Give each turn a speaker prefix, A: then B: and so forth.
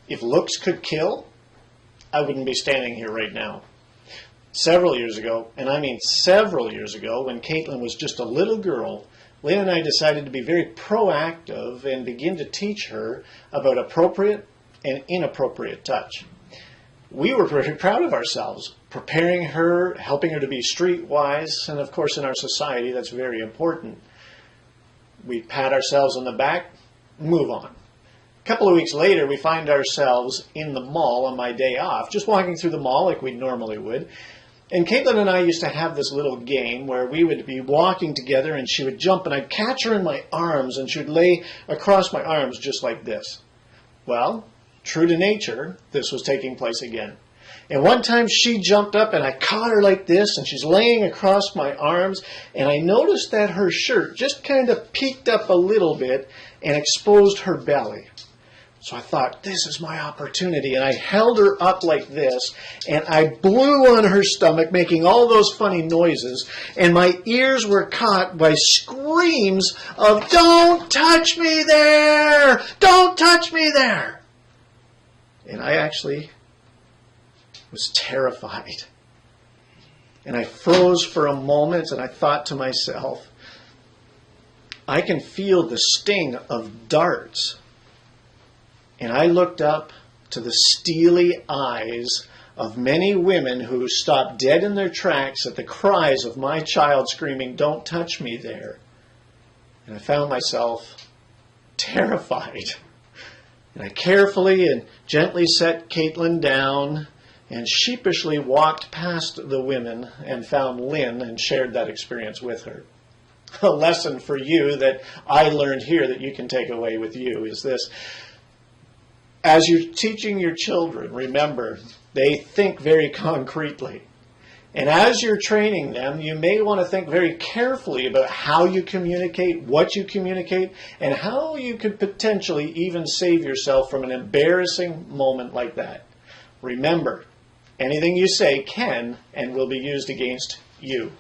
A: If looks could kill, I wouldn't be standing here right now. Several years ago, and I mean several years ago, when Caitlin was just a little girl, Lynn and I decided to be very proactive and begin to teach her about appropriate and inappropriate touch. We were very proud of ourselves, preparing her, helping her to be streetwise, and of course in our society that's very important. We pat ourselves on the back, move on. A couple of weeks later, we find ourselves in the mall on my day off, just walking through the mall like we normally would. And Caitlin and I used to have this little game where we would be walking together and she would jump and I'd catch her in my arms and she would lay across my arms just like this. Well, true to nature, this was taking place again. And one time she jumped up and I caught her like this and she's laying across my arms and I noticed that her shirt just kind of peeked up a little bit and exposed her belly. So I thought, this is my opportunity, and I held her up like this, and I blew on her stomach, making all those funny noises, and my ears were caught by screams of, "Don't touch me there! Don't touch me there!" And I actually was terrified. And I froze for a moment, and I thought to myself, I can feel the sting of darts. And I looked up to the steely eyes of many women who stopped dead in their tracks at the cries of my child screaming, "Don't touch me there." And I found myself terrified. And I carefully and gently set Caitlin down and sheepishly walked past the women and found Lynn and shared that experience with her. A lesson for you that I learned here that you can take away with you is this. As you're teaching your children, remember, they think very concretely. And as you're training them, you may want to think very carefully about how you communicate, what you communicate, and how you could potentially even save yourself from an embarrassing moment like that. Remember, anything you say can and will be used against you.